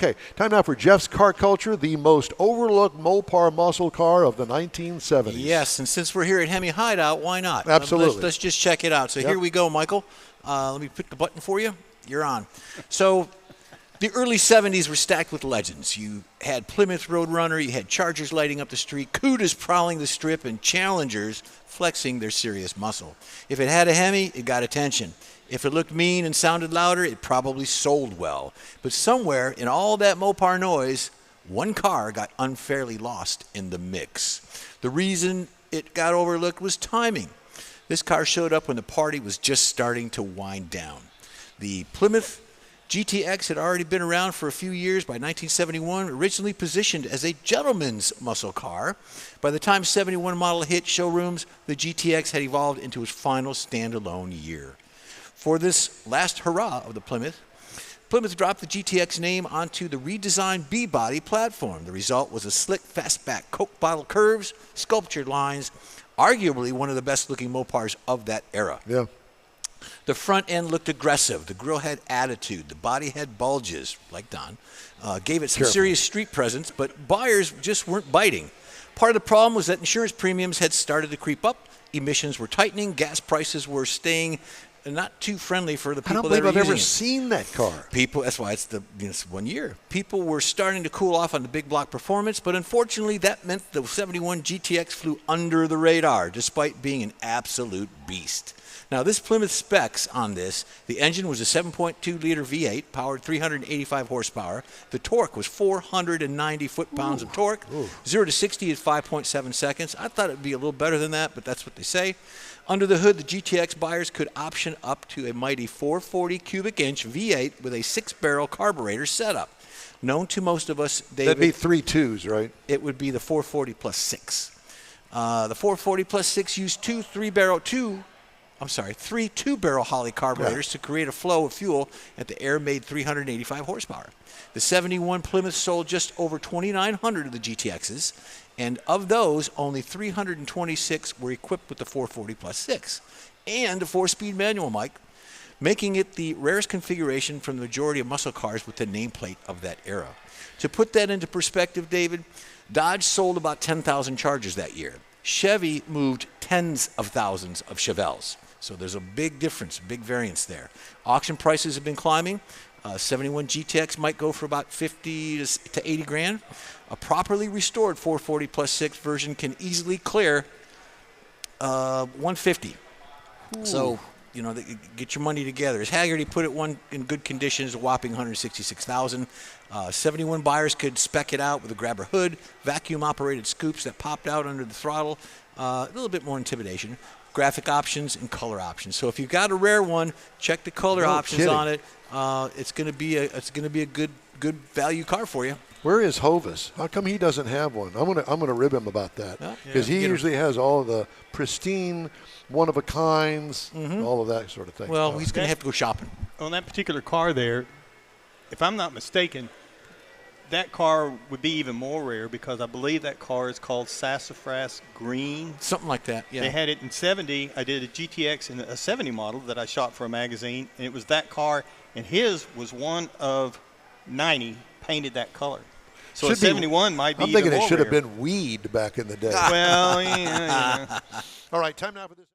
Okay, time now for Jeff's Car Culture, the most overlooked Mopar muscle car of the 1970s. Yes, and since we're here at Hemi Hideout, why not? Absolutely. Let's just check it out. So here we go, Michael. Let me pick the button for you. You're on. So the early 70s were stacked with legends. You had Plymouth Roadrunner, you had Chargers lighting up the street, Cudas prowling the strip, and Challengers flexing their serious muscle. If it had a Hemi, it got attention. If it looked mean and sounded louder, it probably sold well. But somewhere in all that Mopar noise, one car got unfairly lost in the mix. The reason it got overlooked was timing. This car showed up when the party was just starting to wind down. The Plymouth GTX had already been around for a few years. By 1971, originally positioned as a gentleman's muscle car. By the time 71 model hit showrooms, the GTX had evolved into its final standalone year. For this last hurrah of the Plymouth dropped the GTX name onto the redesigned B-body platform. The result was a slick fastback Coke bottle curves, sculptured lines, arguably one of the best-looking Mopars of that era. Yeah. The front end looked aggressive. The grille had attitude. The body had bulges, like Don. Gave it some serious street presence, but buyers just weren't biting. Part of the problem was that insurance premiums had started to creep up. Emissions were tightening. Gas prices were staying not too friendly for the people that were using it. I don't believe I've ever seen that car. That's why it's it's 1 year. People were starting to cool off on the big block performance, but unfortunately that meant the 71 GTX flew under the radar, despite being an absolute beast. Now, this Plymouth specs on this, the engine was a 7.2-liter V8, powered 385 horsepower. The torque was 490 foot-pounds of torque. 0 to 60 is 5.7 seconds. I thought it would be a little better than that, but that's what they say. Under the hood, the GTX buyers could option up to a mighty 440 cubic inch V8 with a 6-barrel carburetor setup. Known to most of us, David. That'd be 3 2s, right? It would be the 440 plus 6. The 440 plus 6 used three 2-barrel Holley carburetors to create a flow of fuel at the air-made 385 horsepower. The 71 Plymouth sold just over 2,900 of the GTXs, and of those, only 326 were equipped with the 440 plus 6 and a 4-speed manual, Mike, making it the rarest configuration from the majority of muscle cars with the nameplate of that era. To put that into perspective, David, Dodge sold about 10,000 Chargers that year. Chevy moved tens of thousands of Chevelles. So there's a big difference, big variance there. Auction prices have been climbing. 71 GTX might go for about 50 to 80 grand. A properly restored 440 plus 6 version can easily clear 150. Ooh. So, get your money together. As Haggerty put it, in good condition is a whopping 166,000. 71 buyers could spec it out with a grabber hood, vacuum-operated scoops that popped out under the throttle, a little bit more intimidation. Graphic options and color options. So if you've got a rare one, check the color options on it. It's going to be a good value car for you. Where is Hovis? How come he doesn't have one? I'm gonna rib him about that because he usually has all of the pristine, one of a kinds, all of that sort of thing. Well, he's going to have to go shopping. On that particular car there, if I'm not mistaken, that car would be even more rare because I believe that car is called Sassafras Green. Something like that, yeah. They had it in 70. I did a GTX in a 70 model that I shot for a magazine, and it was that car, and his was one of 90 painted that color. So a 71 might be even more rare. I'm thinking it should have been weed back in the day. Well, yeah. All right, time now for this.